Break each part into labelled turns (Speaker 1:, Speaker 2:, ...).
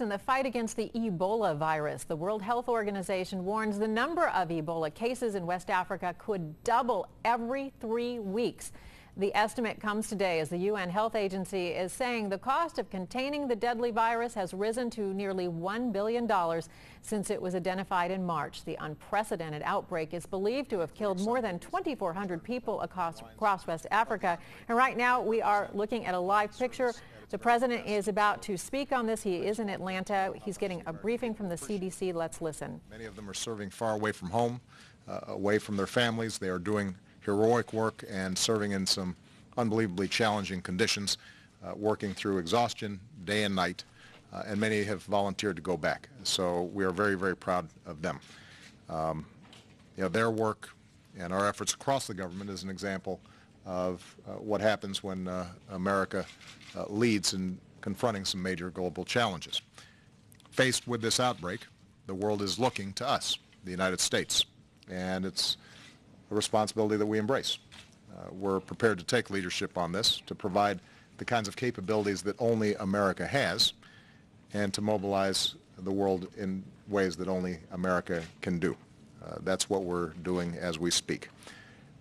Speaker 1: In the fight against the Ebola virus, the World Health Organization warns the number of Ebola cases in West Africa could double every 3 weeks. The estimate comes today as the UN Health Agency is saying the cost of containing the deadly virus has risen to nearly $1 billion since it was identified in March. The unprecedented outbreak is believed to have killed more than 2,400 people across West Africa. And right now we are looking at a live picture. The president is about to speak on this. He is in Atlanta. He's getting a briefing from the CDC. Let's listen.
Speaker 2: Many of them are serving far away from home, away from their families. They are doing heroic work and serving in some unbelievably challenging conditions, working through exhaustion day and night, and many have volunteered to go back. So we are very, very proud of them. Their work and our efforts across the government is an example of what happens when America leads in confronting some major global challenges. Faced with this outbreak, the world is looking to us, the United States, and it's a responsibility that we embrace. We're prepared to take leadership on this, to provide the kinds of capabilities that only America has, and to mobilize the world in ways that only America can do. That's what we're doing as we speak.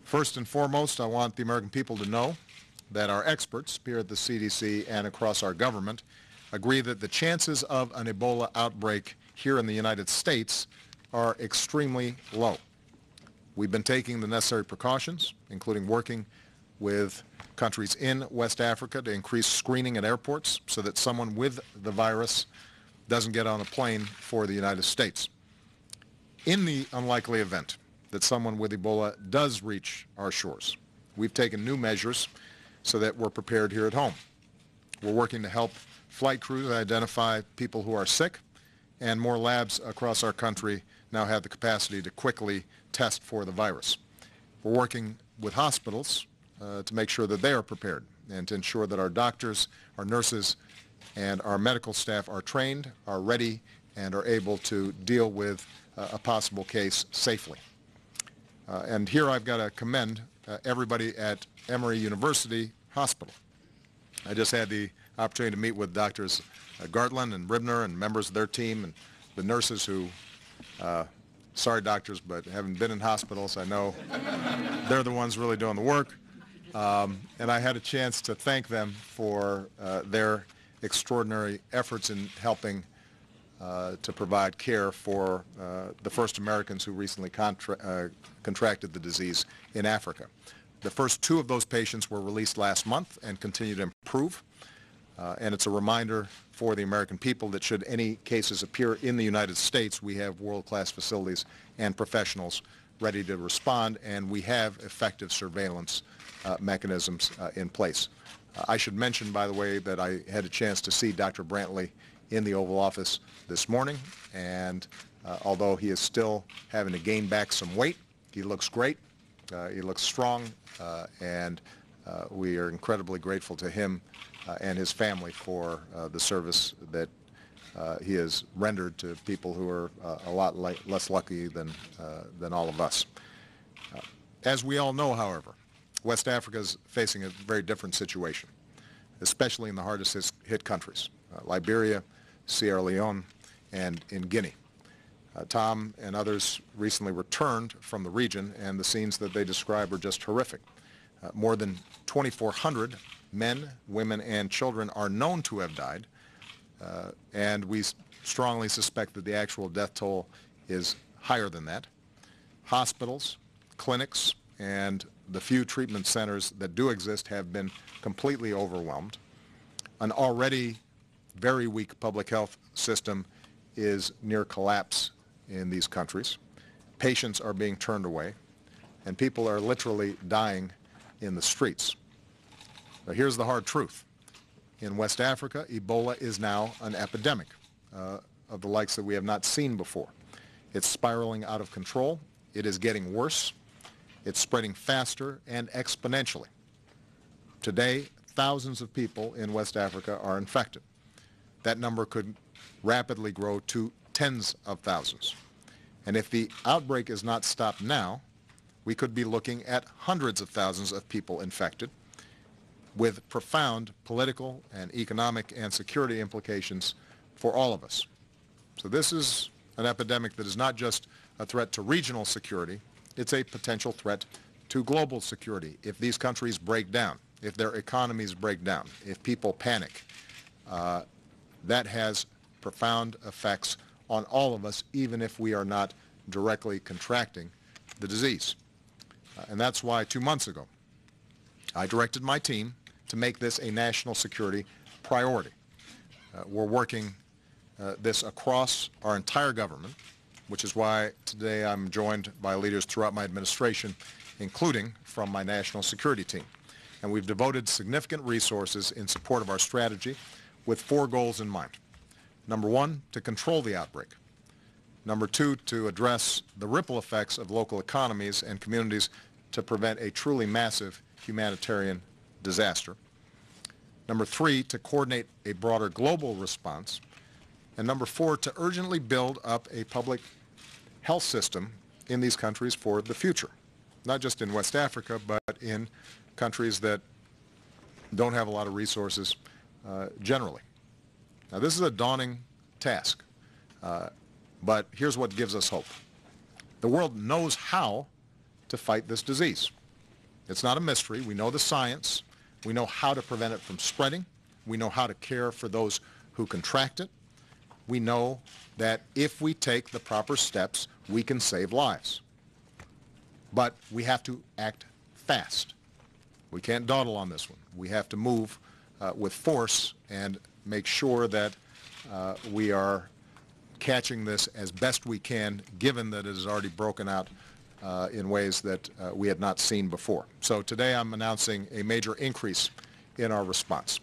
Speaker 2: First and foremost, I want the American people to know that our experts here at the CDC and across our government agree that the chances of an Ebola outbreak here in the United States are extremely low. We've been taking the necessary precautions, including working with countries in West Africa to increase screening at airports so that someone with the virus doesn't get on a plane for the United States. In the unlikely event that someone with Ebola does reach our shores, we've taken new measures so that we're prepared here at home. We're working to help flight crews identify people who are sick, and more labs across our country now have the capacity to quickly test for the virus. We're working with hospitals to make sure that they are prepared and to ensure that our doctors, our nurses, and our medical staff are trained, are ready, and are able to deal with a possible case safely. And here I've got to commend everybody at Emory University Hospital. I just had the opportunity to meet with Doctors Gartland and Ribner and members of their team and the nurses who, sorry doctors, but having been in hospitals, I know they're the ones really doing the work. And I had a chance to thank them for their extraordinary efforts in helping to provide care for the first Americans who recently contracted the disease in Africa. The first 2 of those patients were released last month and continue to improve. And it's a reminder for the American people that should any cases appear in the United States, we have world-class facilities and professionals ready to respond, and we have effective surveillance mechanisms in place. I should mention, by the way, that I had a chance to see Dr. Brantley in the Oval Office this morning, and although he is still having to gain back some weight, he looks great. He looks strong, and we are incredibly grateful to him and his family for the service that he has rendered to people who are a lot less lucky than all of us. As we all know, however, West Africa is facing a very different situation, especially in the hardest hit countries, Liberia, Sierra Leone, and in Guinea. Tom and others recently returned from the region, and the scenes that they describe are just horrific. More than 2,400 men, women, and children are known to have died, and we strongly suspect that the actual death toll is higher than that. Hospitals, clinics, and the few treatment centers that do exist have been completely overwhelmed. An already very weak public health system is near collapse in these countries. Patients are being turned away, and people are literally dying in the streets. Now, here's the hard truth. In West Africa, Ebola is now an epidemic of the likes that we have not seen before. It's spiraling out of control. It is getting worse. It's spreading faster and exponentially. Today, thousands of people in West Africa are infected. That number could rapidly grow to tens of thousands. And if the outbreak is not stopped now, we could be looking at hundreds of thousands of people infected, with profound political and economic and security implications for all of us. So this is an epidemic that is not just a threat to regional security, it's a potential threat to global security. If these countries break down, if their economies break down, if people panic, that has profound effects on all of us, even if we are not directly contracting the disease. And that's why 2 months ago, I directed my team to make this a national security priority. We're working this across our entire government, which is why today I'm joined by leaders throughout my administration, including from my national security team. And we've devoted significant resources in support of our strategy with 4 goals in mind. Number 1, to control the outbreak. Number 2, to address the ripple effects of local economies and communities to prevent a truly massive humanitarian disaster. Number 3, to coordinate a broader global response. And number 4, to urgently build up a public health system in these countries for the future. Not just in West Africa, but in countries that don't have a lot of resources generally. Now, this is a daunting task, but here's what gives us hope. The world knows how to fight this disease. It's not a mystery. We know the science. We know how to prevent it from spreading. We know how to care for those who contract it. We know that if we take the proper steps, we can save lives. But we have to act fast. We can't dawdle on this one. We have to move with force and make sure that we are catching this as best we can, given that it has already broken out in ways that we had not seen before. So today I'm announcing a major increase in our response.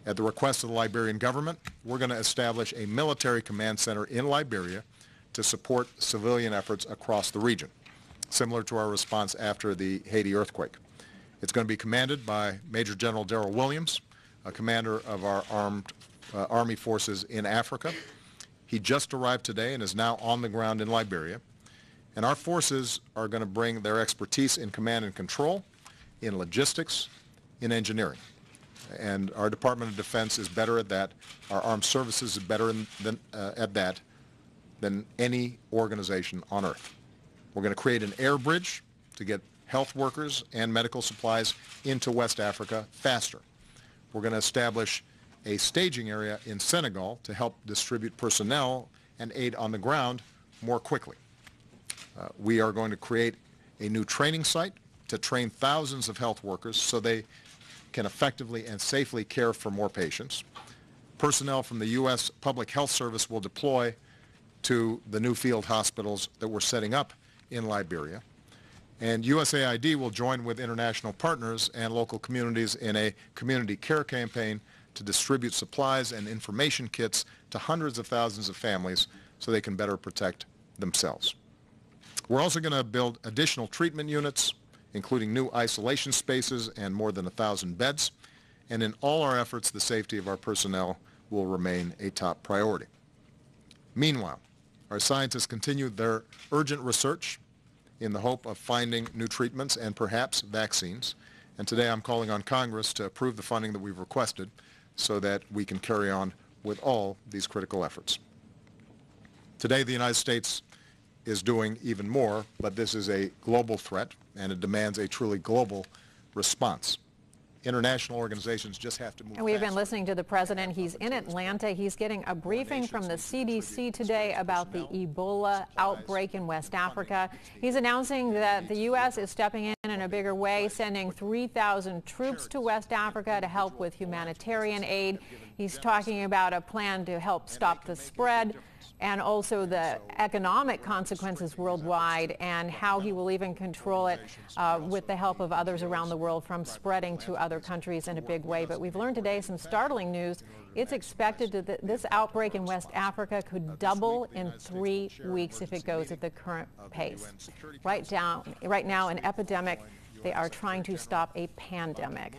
Speaker 2: At the request of the Liberian government, we're going to establish a military command center in Liberia to support civilian efforts across the region, similar to our response after the Haiti earthquake. It's going to be commanded by Major General Darrell Williams, a commander of our armed Army forces in Africa. He just arrived today and is now on the ground in Liberia. And our forces are going to bring their expertise in command and control, in logistics, in engineering. And our Department of Defense is better at that. Our armed services is better at that than any organization on earth. We're going to create an air bridge to get health workers and medical supplies into West Africa faster. We're going to establish a staging area in Senegal to help distribute personnel and aid on the ground more quickly. We are going to create a new training site to train thousands of health workers so they can effectively and safely care for more patients. Personnel from the U.S. Public Health Service will deploy to the new field hospitals that we're setting up in Liberia. And USAID will join with international partners and local communities in a community care campaign to distribute supplies and information kits to hundreds of thousands of families so they can better protect themselves. We're also going to build additional treatment units, including new isolation spaces and more than 1,000 beds. And in all our efforts, the safety of our personnel will remain a top priority. Meanwhile, our scientists continue their urgent research in the hope of finding new treatments and perhaps vaccines. And today I'm calling on Congress to approve the funding that we've requested so that we can carry on with all these critical efforts. Today, the United States is doing even more, but this is a global threat, and it demands a truly global response. International organizations just have to move
Speaker 1: And we've been
Speaker 2: faster.
Speaker 1: listening to the president. He's in Atlanta. He's getting a briefing from the CDC today about the Ebola outbreak in West Africa. He's announcing that the U.S. is stepping in a bigger way, sending 3,000 troops to West Africa to help with humanitarian aid. He's talking about a plan to help stop the spread and also the economic consequences worldwide, and how he will even control it with the help of others around the world from spreading to other countries in a big way. But we've learned today some startling news. It's expected that this outbreak in West Africa could double in 3 weeks if it goes at the current pace. Right now, an epidemic. They are trying to stop a pandemic.